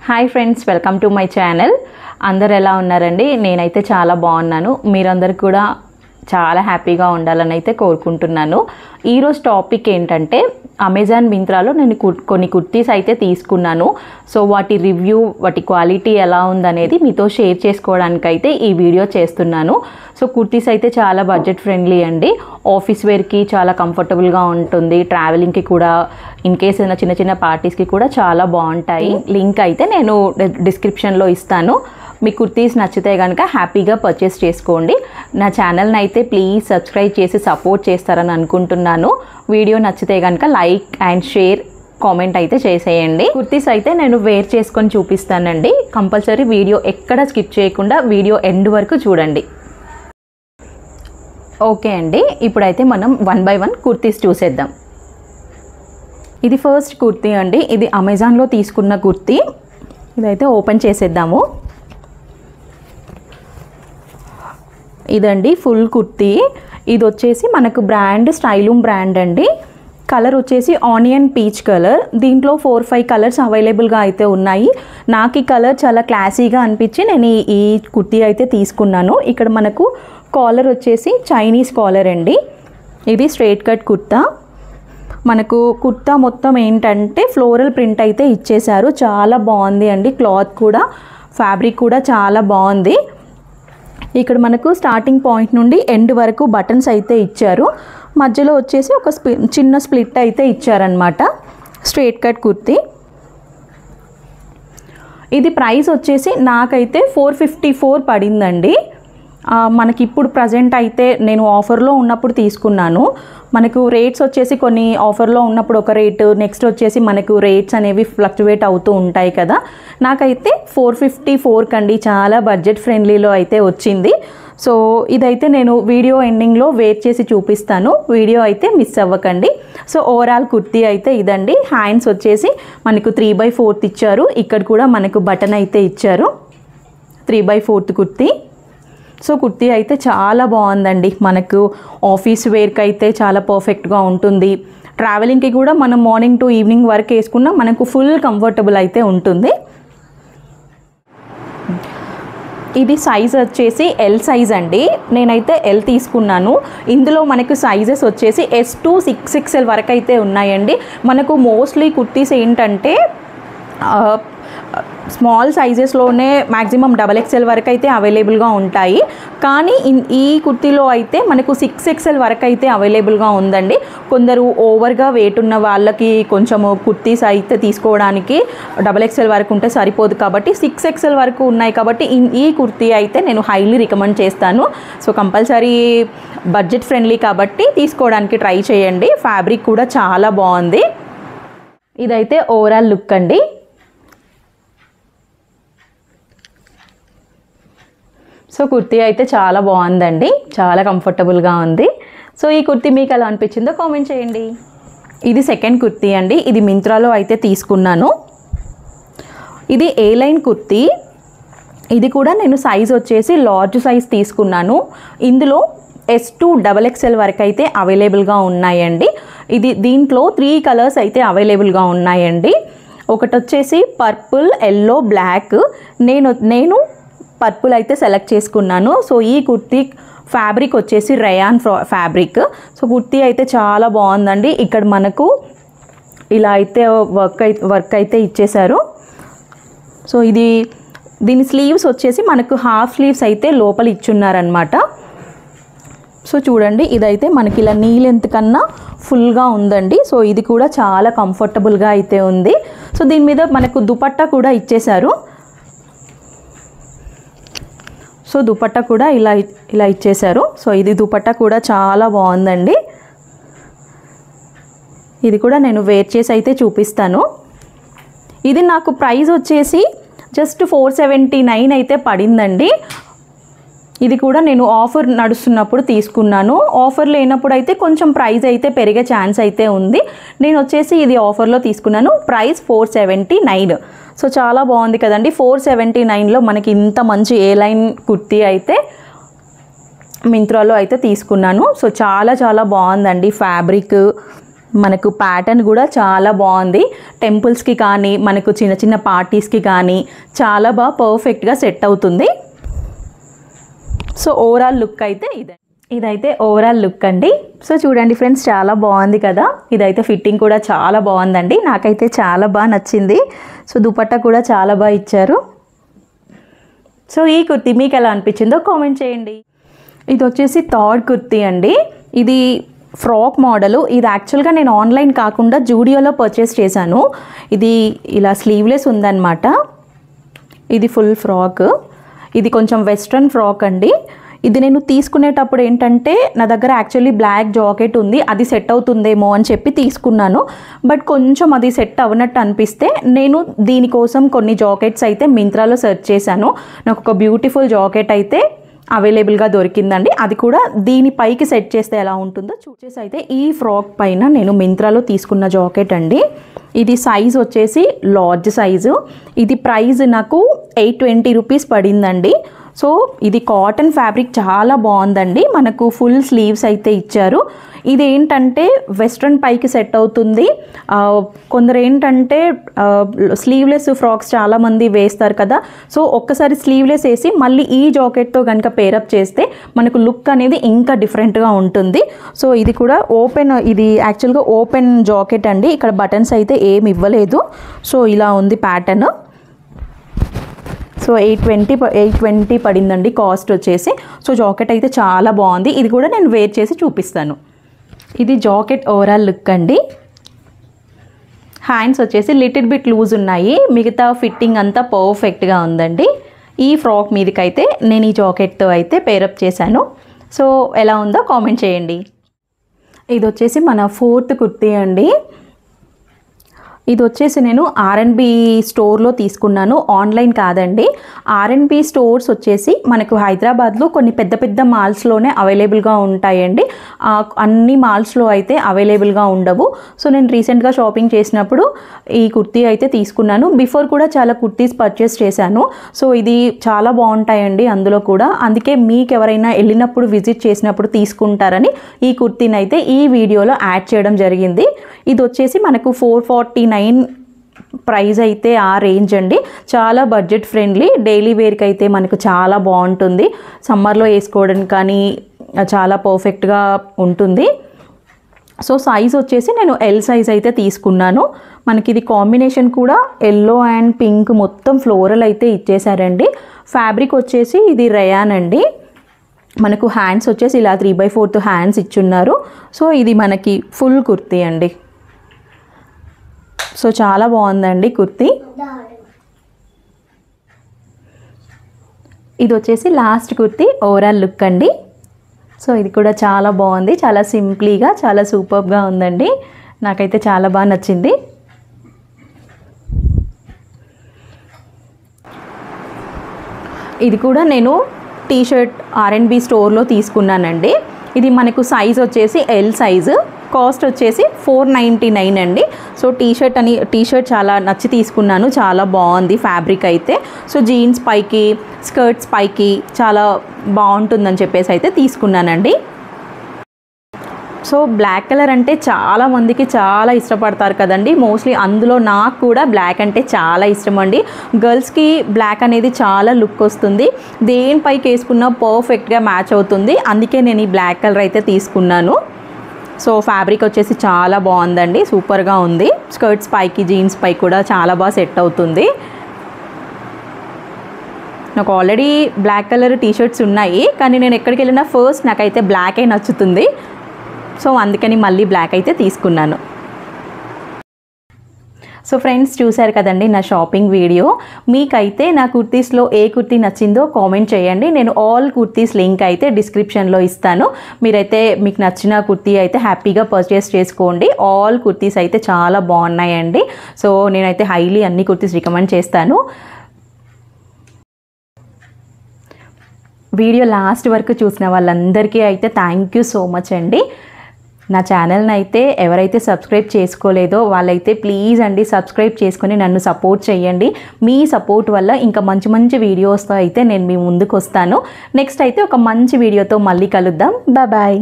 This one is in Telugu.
Hi friends, welcome to my channel. అందరు ఎలా ఉన్నారండి? నేనైతే చాలా బాగున్నాను. మీరందరూ కూడా చాలా హ్యాపీగా ఉండాలని అయితే కోరుకుంటున్నాను. ఈరోజు టాపిక్ ఏంటంటే, అమెజాన్ మింత్రాలో నేను కొన్ని కుర్తీస్ అయితే తీసుకున్నాను. సో వాటి రివ్యూ, వాటి క్వాలిటీ ఎలా ఉందనేది మీతో షేర్ చేసుకోవడానికైతే ఈ వీడియో చేస్తున్నాను. సో కుర్తీస్ అయితే చాలా బడ్జెట్ ఫ్రెండ్లీ అండి. ఆఫీస్ వేర్కి చాలా కంఫర్టబుల్గా ఉంటుంది. ట్రావెలింగ్కి కూడా, ఇన్ కేస్ ఏదైనా చిన్న చిన్న పార్టీస్కి కూడా చాలా బాగుంటాయి. లింక్ అయితే నేను డిస్క్రిప్షన్లో ఇస్తాను. మీ కుర్తీస్ నచ్చితే కనుక హ్యాపీగా పర్చేస్ చేసుకోండి. నా ఛానల్ని అయితే ప్లీజ్ సబ్స్క్రైబ్ చేసి సపోర్ట్ చేస్తారని అనుకుంటున్నాను. వీడియో నచ్చితే కనుక లైక్ అండ్ షేర్, కామెంట్ అయితే చేసేయండి. కుర్తీస్ అయితే నేను వేర్ చేసుకొని చూపిస్తానండి. కంపల్సరీ వీడియో ఎక్కడ స్కిప్ చేయకుండా వీడియో ఎండ్ వరకు చూడండి. ఓకే అండి, ఇప్పుడైతే మనం 1 by 1 కుర్తీస్ చూసేద్దాం. ఇది ఫస్ట్ కుర్తీ అండి. ఇది అమెజాన్లో తీసుకున్న కుర్తీ. ఇదైతే ఓపెన్ చేసేద్దాము. ఇదండి ఫుల్ కుర్తీ. ఇది వచ్చేసి మనకు బ్రాండ్ స్టైలూమ్ బ్రాండ్ అండి. కలర్ వచ్చేసి ఆనియన్ పీచ్ కలర్. దీంట్లో 4-5 కలర్స్ అవైలబుల్గా అయితే ఉన్నాయి. నాకు ఈ కలర్ చాలా క్లాసీగా అనిపించి నేను ఈ కుర్తీ అయితే తీసుకున్నాను. ఇక్కడ మనకు కాలర్ వచ్చేసి చైనీస్ కాలర్ అండి. ఇది స్ట్రైట్ కట్ కుర్తా. మనకు కుర్తా మొత్తం ఏంటంటే ఫ్లోరల్ ప్రింట్ అయితే ఇచ్చేశారు. చాలా బాగుంది అండి. క్లాత్ కూడా, ఫ్యాబ్రిక్ కూడా చాలా బాగుంది. ఇక్కడ మనకు స్టార్టింగ్ పాయింట్ నుండి ఎండ్ వరకు బటన్స్ అయితే ఇచ్చారు. మధ్యలో వచ్చేసి ఒక చిన్న స్ప్లిట్ అయితే ఇచ్చారనమాట. Straight cut kurti. ఇది ప్రైస్ వచ్చేసి నాకైతే 454 పడిందండి. మనకి ఇప్పుడు ప్రజెంట్ అయితే నేను ఆఫర్లో ఉన్నప్పుడు తీసుకున్నాను. మనకు రేట్స్ వచ్చేసి కొన్ని ఆఫర్లో ఉన్నప్పుడు ఒక రేటు, నెక్స్ట్ వచ్చేసి మనకు రేట్స్ అనేవి ఫ్లక్చువేట్ అవుతూ ఉంటాయి కదా. నాకైతే 454 కండి, చాలా బడ్జెట్ ఫ్రెండ్లీలో అయితే వచ్చింది. సో ఇదైతే నేను వీడియో ఎండింగ్లో వేర్ చేసి చూపిస్తాను. వీడియో అయితే మిస్ అవ్వకండి. సో ఓవరాల్ కుర్తీ అయితే ఇదండి. హ్యాండ్స్ వచ్చేసి మనకు 3/4 ఇచ్చారు. ఇక్కడ కూడా మనకు బటన్ అయితే ఇచ్చారు. 3/4 కుర్తీ. సో కుర్తీ అయితే చాలా బాగుందండి. మనకు ఆఫీస్ వేర్కి అయితే చాలా పర్ఫెక్ట్గా ఉంటుంది. ట్రావెలింగ్కి కూడా మనం మార్నింగ్ టు ఈవినింగ్ వరకు వేసుకున్నా మనకు ఫుల్ కంఫర్టబుల్ అయితే ఉంటుంది. ఇది సైజ్ వచ్చేసి ఎల్ సైజ్ అండి. నేనైతే ఎల్ తీసుకున్నాను. ఇందులో మనకు సైజెస్ వచ్చేసి S to 6XL వరకు అయితే ఉన్నాయండి. మనకు మోస్ట్లీ కుర్తీస్ ఏంటంటే స్మాల్ సైజెస్లోనే మ్యాక్సిమం XXL వరకు అయితే అవైలబుల్గా ఉంటాయి. కానీ ఈ కుర్తీలో అయితే మనకు 6XL వరకు అయితే అవైలబుల్గా ఉందండి. కొందరు ఓవర్గా వెయిట్ ఉన్న వాళ్ళకి కొంచెము కుర్తీస్ అయితే తీసుకోవడానికి XXL వరకు ఉంటే సరిపోదు కాబట్టి 6XL వరకు ఉన్నాయి. కాబట్టి ఈ కుర్తీ అయితే నేను హైలీ రికమెండ్ చేస్తాను. సో కంపల్సరీ బడ్జెట్ ఫ్రెండ్లీ కాబట్టి తీసుకోవడానికి ట్రై చేయండి. ఫ్యాబ్రిక్ కూడా చాలా బాగుంది. ఇదైతే ఓవరాల్ లుక్ అండి. సో కుర్తీ అయితే చాలా బాగుందండి. చాలా కంఫర్టబుల్గా ఉంది. సో ఈ కుర్తీ మీకు ఎలా అనిపించిందో కామెంట్ చేయండి. ఇది సెకండ్ కుర్తీ అండి. ఇది మింత్రాలో అయితే తీసుకున్నాను. ఇది ఏ లైన్ కుర్తీ. ఇది కూడా నేను సైజ్ వచ్చేసి లార్జ్ సైజ్ తీసుకున్నాను. ఇందులో S to XXL వరకు అయితే అవైలబుల్గా ఉన్నాయండి. దీంట్లో 3 కలర్స్ అయితే అవైలబుల్గా ఉన్నాయండి. ఒకటి వచ్చేసి పర్పుల్, ఎల్లో, బ్లాక్. నేను పర్పుల్ అయితే సెలెక్ట్ చేసుకున్నాను. సో ఈ కుర్తీ ఫ్యాబ్రిక్ వచ్చేసి రయాన్ ఫ్యాబ్రిక్. సో కుర్తీ అయితే చాలా బాగుందండి. ఇక్కడ మనకు ఇలా అయితే వర్క్ అయితే ఇచ్చేశారు. సో దీని స్లీవ్స్ వచ్చేసి మనకు హాఫ్ స్లీవ్స్ అయితే లోపల ఇచ్చున్నారనమాట. సో చూడండి, ఇదైతే మనకి ఇలా నీ లెంత్ కన్నా ఫుల్గా ఉందండి. సో ఇది కూడా చాలా కంఫర్టబుల్గా అయితే ఉంది. సో దీని మీద మనకు దుపట్టా కూడా ఇచ్చేశారు. సో దుపట్టా కూడా ఇలా ఇచ్చేశారు. సో ఇది దుపట్టా కూడా చాలా బాగుందండి. ఇది కూడా నేను వేర్ చేసి అయితే చూపిస్తాను. ఇది నాకు ప్రైస్ వచ్చేసి జస్ట్ 479 అయితే పడిందండి. ఇది కూడా నేను ఆఫర్ నడుస్తున్నప్పుడు తీసుకున్నాను. ఆఫర్ లేనప్పుడు అయితే కొంచెం ప్రైస్ అయితే పెరిగే ఛాన్స్ అయితే ఉంది. నేను వచ్చేసి ఇది ఆఫర్లో తీసుకున్నాను. ప్రైస్ 479. సో చాలా బాగుంది కదండి. 479లో మనకి ఇంత మంచి ఏ లైన్ కుర్తీ అయితే మింత్రాలో అయితే తీసుకున్నాను. సో చాలా చాలా బాగుందండి. ఫ్యాబ్రిక్ మనకు ప్యాటర్న్ కూడా చాలా బాగుంది. టెంపుల్స్కి కానీ మనకు చిన్న చిన్న పార్టీస్కి కానీ చాలా బాగా పర్ఫెక్ట్గా సెట్ అవుతుంది. సో ఓవరాల్ లుక్ అయితే ఇదైతే ఓవరాల్ లుక్ అండి. సో చూడండి ఫ్రెండ్స్, చాలా బాగుంది కదా. ఇదైతే ఫిట్టింగ్ కూడా చాలా బాగుందండి, నాకైతే చాలా బాగా నచ్చింది. సో దుపట్టా కూడా చాలా బాగా ఇచ్చారు. సో ఈ కుర్తీ మీకు ఎలా అనిపించిందో కామెంట్ చేయండి. ఇది వచ్చేసి థర్డ్ కుర్తీ అండి. ఇది ఫ్రాక్ మోడలు. ఇది యాక్చువల్గా నేను ఆన్లైన్ కాకుండా జూడియోలో పర్చేస్ చేశాను. ఇది ఇలా స్లీవ్లెస్ ఉందన్నమాట. ఇది ఫుల్ ఫ్రాక్. ఇది కొంచెం వెస్ట్రన్ ఫ్రాక్ అండి. ఇది నేను తీసుకునేటప్పుడు ఏంటంటే నా దగ్గర యాక్చువల్లీ బ్లాక్ జాకెట్ ఉంది, అది సెట్ అవుతుందేమో అని చెప్పి తీసుకున్నాను. బట్ కొంచెం అది సెట్ అవ్వనట్టు అనిపిస్తే నేను దీనికోసం కొన్ని జాకెట్స్ అయితే మింత్రాలో సెర్చ్ చేశాను. నాకు ఒక బ్యూటిఫుల్ జాకెట్ అయితే అవైలబుల్గా దొరికిందండి. అది కూడా దీనిపైకి సెట్ చేస్తే ఎలా ఉంటుందో చూసేసి అయితే ఈ ఫ్రాక్ పైన నేను మింత్రాలో తీసుకున్న జాకెట్ అండి. ఇది సైజ్ వచ్చేసి లార్జ్ సైజు. ఇది ప్రైస్ నాకు 820 రూపీస్ పడిందండి. సో ఇది కాటన్ ఫ్యాబ్రిక్ చాలా బాగుందండి. మనకు ఫుల్ స్లీవ్స్ అయితే ఇచ్చారు. ఇది ఏంటంటే వెస్ట్రన్ పైకి సెట్ అవుతుంది. కొందరు ఏంటంటే స్లీవ్లెస్ ఫ్రాక్స్ చాలామంది వేస్తారు కదా. సో ఒక్కసారి స్లీవ్లెస్ వేసి మళ్ళీ ఈ జాకెట్తో కనుక పేరప్ చేస్తే మనకు లుక్ అనేది ఇంకా డిఫరెంట్గా ఉంటుంది. సో ఇది కూడా ఓపెన్, ఇది యాక్చువల్గా ఓపెన్ జాకెట్ అండి. ఇక్కడ బటన్స్ అయితే ఏమి ఇవ్వలేదు. సో ఇలా ఉంది ప్యాటర్న్. సో 820 పడిందండి కాస్ట్ వచ్చేసి. సో జాకెట్ అయితే చాలా బాగుంది. ఇది కూడా నేను వేర్ చేసి చూపిస్తాను. ఇది జాకెట్ ఓవరాల్ లుక్ అండి. హ్యాండ్స్ వచ్చేసి లిటిల్ బిట్ లూజ్ ఉన్నాయి, మిగతా ఫిట్టింగ్ అంతా పర్ఫెక్ట్గా ఉందండి. ఈ ఫ్రాక్ మీదకైతే నేను ఈ జాకెట్తో అయితే పేరప్ చేశాను. సో ఎలా ఉందో కామెంట్ చేయండి. ఇది వచ్చేసి మన ఫోర్త్ కుర్తీ అండి. ఇది వచ్చేసి నేను R&B స్టోర్లో తీసుకున్నాను, ఆన్లైన్ కాదండి. R&B స్టోర్స్ వచ్చేసి మనకు హైదరాబాద్లో కొన్ని పెద్ద పెద్ద మాల్స్లోనే అవైలబుల్గా ఉంటాయండి. అన్ని మాల్స్లో అయితే అవైలబుల్గా ఉండవు. సో నేను రీసెంట్గా షాపింగ్ చేసినప్పుడు ఈ కుర్తీ అయితే తీసుకున్నాను. బిఫోర్ కూడా చాలా కుర్తీస్ పర్చేస్ చేశాను. సో ఇది చాలా బాగుంటాయండి అందులో కూడా. అందుకే మీకు ఎవరైనా వెళ్ళినప్పుడు విజిట్ చేసినప్పుడు తీసుకుంటారని ఈ కుర్తీని అయితే ఈ వీడియోలో యాడ్ చేయడం జరిగింది. ఇది వచ్చేసి మనకు 449 ప్రైస్ అయితే ఆ రేంజ్ అండి. చాలా బడ్జెట్ ఫ్రెండ్లీ, డైలీ వేర్కి అయితే మనకు చాలా బాగుంటుంది. సమ్మర్లో వేసుకోవడానికి కానీ చాలా పర్ఫెక్ట్గా ఉంటుంది. సో సైజ్ వచ్చేసి నేను ఎల్ సైజ్ అయితే తీసుకున్నాను. మనకి ఇది కాంబినేషన్ కూడా ఎల్లో అండ్ పింక్ మొత్తం ఫ్లోరల్ అయితే ఇచ్చేసారండి. ఫ్యాబ్రిక్ వచ్చేసి ఇది రేయాన్ అండి. మనకు హ్యాండ్స్ వచ్చేసి ఇలా 3/4 హ్యాండ్స్ ఇచ్చున్నారు. సో ఇది మనకి ఫుల్ కుర్తీ అండి. సో చాలా బాగుందండి కుర్తీ. ఇది వచ్చేసి లాస్ట్ కుర్తీ ఓవరాల్ లుక్ అండి. సో ఇది కూడా చాలా బాగుంది, చాలా సింప్లీగా చాలా సూపర్గా ఉందండి. నాకైతే చాలా బాగా నచ్చింది. ఇది కూడా నేను టీషర్ట్ R&B స్టోర్లో తీసుకున్నానండి. ఇది మనకు సైజ్ వచ్చేసి ఎల్ సైజు, కాస్ట్ వచ్చేసి 499 అండి. సో టీషర్ట్ చాలా నచ్చి తీసుకున్నాను, చాలా బాగుంది ఫ్యాబ్రిక్ అయితే. సో జీన్స్ పైకి స్కర్ట్స్ పైకి చాలా బాగుంటుందని చెప్పేసి అయితే తీసుకున్నానండి. సో బ్లాక్ కలర్ అంటే చాలా మందికి చాలా ఇష్టపడతారు కదండి. మోస్ట్లీ అందులో నాకు కూడా బ్లాక్ అంటే చాలా ఇష్టం అండి. గర్ల్స్కి బ్లాక్ అనేది చాలా లుక్ వస్తుంది, దేనిపైకి వేసుకున్నా పర్ఫెక్ట్గా మ్యాచ్ అవుతుంది. అందుకే నేను ఈ బ్లాక్ కలర్ అయితే తీసుకున్నాను. సో ఫ్యాబ్రిక్ వచ్చేసి చాలా బాగుందండి, సూపర్గా ఉంది. స్కర్ట్స్ పైకి జీన్స్ పై కూడా చాలా బాగా సెట్ అవుతుంది. నాకు ఆల్రెడీ బ్లాక్ కలర్ టీషర్ట్స్ ఉన్నాయి, కానీ నేను ఎక్కడికి వెళ్ళినా ఫస్ట్ నాకైతే బ్లాకే నచ్చుతుంది. సో అందుకని మళ్ళీ బ్లాక్ అయితే తీసుకున్నాను. సో ఫ్రెండ్స్, చూశారు కదండి నా షాపింగ్ వీడియో. మీకైతే నా కుర్తీస్లో ఏ కుర్తీ నచ్చిందో కామెంట్ చేయండి. నేను ఆల్ కుర్తీస్ లింక్ అయితే డిస్క్రిప్షన్లో ఇస్తాను. మీరైతే మీకు నచ్చిన కుర్తీ అయితే హ్యాపీగా పర్చేస్ చేసుకోండి. ఆల్ కుర్తీస్ అయితే చాలా బాగున్నాయండి. సో నేనైతే హైలీ అన్ని కుర్తీస్ రికమెండ్ చేస్తాను. వీడియో లాస్ట్ వరకు చూసిన వాళ్ళందరికీ అయితే థ్యాంక్ యూ సో మచ్ అండి. నా ఛానల్ని అయితే ఎవరైతే సబ్స్క్రైబ్ చేసుకోలేదో వాళ్ళైతే ప్లీజ్ అండి సబ్స్క్రైబ్ చేసుకొని నన్ను సపోర్ట్ చేయండి. మీ సపోర్ట్ వల్ల ఇంకా మంచి మంచి వీడియోస్తో అయితే నేను మీ ముందుకు వస్తాను. నెక్స్ట్ అయితే ఒక మంచి వీడియోతో మళ్ళీ కలుద్దాం. బాయ్.